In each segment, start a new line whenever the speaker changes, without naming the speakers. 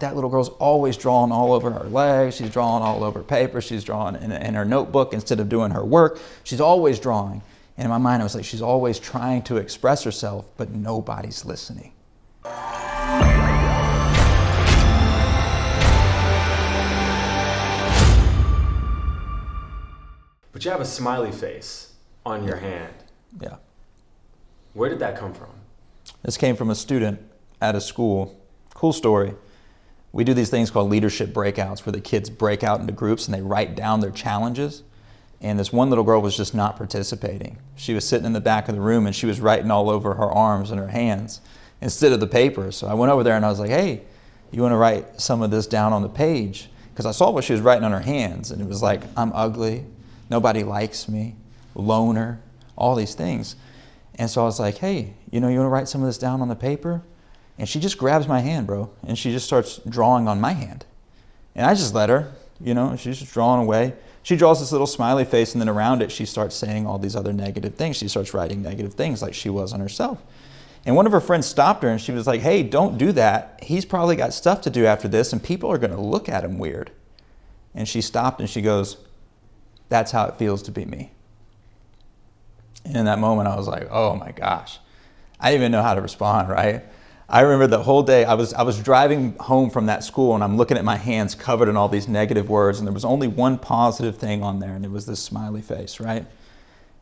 That little girl's always drawing all over her legs. She's drawing all over paper. She's drawing in her notebook instead of doing her work. She's always drawing. And in my mind, I was like, she's always trying to express herself, but nobody's listening.
But you have a smiley face on your hand.
Yeah.
Where did that come from?
This came from a student at a school. Cool story. We do these things called leadership breakouts where the kids break out into groups and they write down their challenges. And this one little girl was just not participating. She was sitting in the back of the room and she was writing all over her arms and her hands instead of the paper. So I went over there and I was like, hey, you want to write some of this down on the page? Because I saw what she was writing on her hands and it was like, I'm ugly, nobody likes me, loner, all these things. And so I was like, hey, you want to write some of this down on the paper? And she just grabs my hand, bro, and she just starts drawing on my hand. And I just let her, she's just drawing away. She draws this little smiley face, and then around it, she starts saying all these other negative things. She starts writing negative things like she was on herself. And one of her friends stopped her, and she was like, hey, don't do that. He's probably got stuff to do after this, and people are going to look at him weird. And she stopped, and she goes, that's how it feels to be me. And in that moment, I was like, oh, my gosh. I didn't even know how to respond, right? I remember the whole day, I was driving home from that school and I'm looking at my hands covered in all these negative words and there was only one positive thing on there and it was this smiley face, right?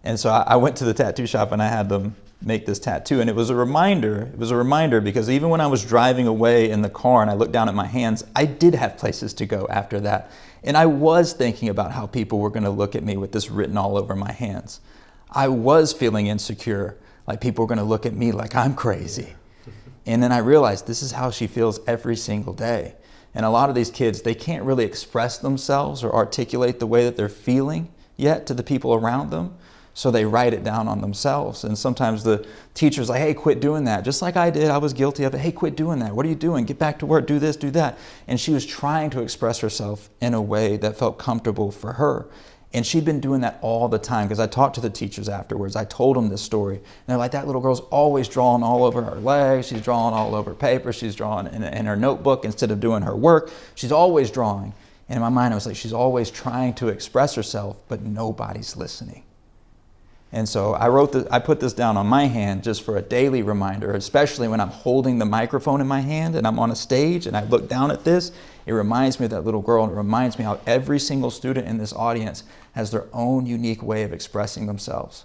And so I went to the tattoo shop and I had them make this tattoo and it was a reminder because even when I was driving away in the car and I looked down at my hands, I did have places to go after that. And I was thinking about how people were gonna look at me with this written all over my hands. I was feeling insecure, like people were gonna look at me like I'm crazy. And then I realized this is how she feels every single day. And a lot of these kids, they can't really express themselves or articulate the way that they're feeling yet to the people around them. So they write it down on themselves. And sometimes the teacher's like, hey, quit doing that. Just like I did, I was guilty of it. Hey, quit doing that. What are you doing? Get back to work, do this, do that. And she was trying to express herself in a way that felt comfortable for her. And she'd been doing that all the time because I talked to the teachers afterwards. I told them this story. And they're like, that little girl's always drawing all over her legs. She's drawing all over paper. She's drawing in her notebook instead of doing her work. She's always drawing. And in my mind, I was like, she's always trying to express herself, but nobody's listening. And so I put this down on my hand just for a daily reminder, especially when I'm holding the microphone in my hand and I'm on a stage and I look down at this. It reminds me of that little girl and it reminds me how every single student in this audience has their own unique way of expressing themselves.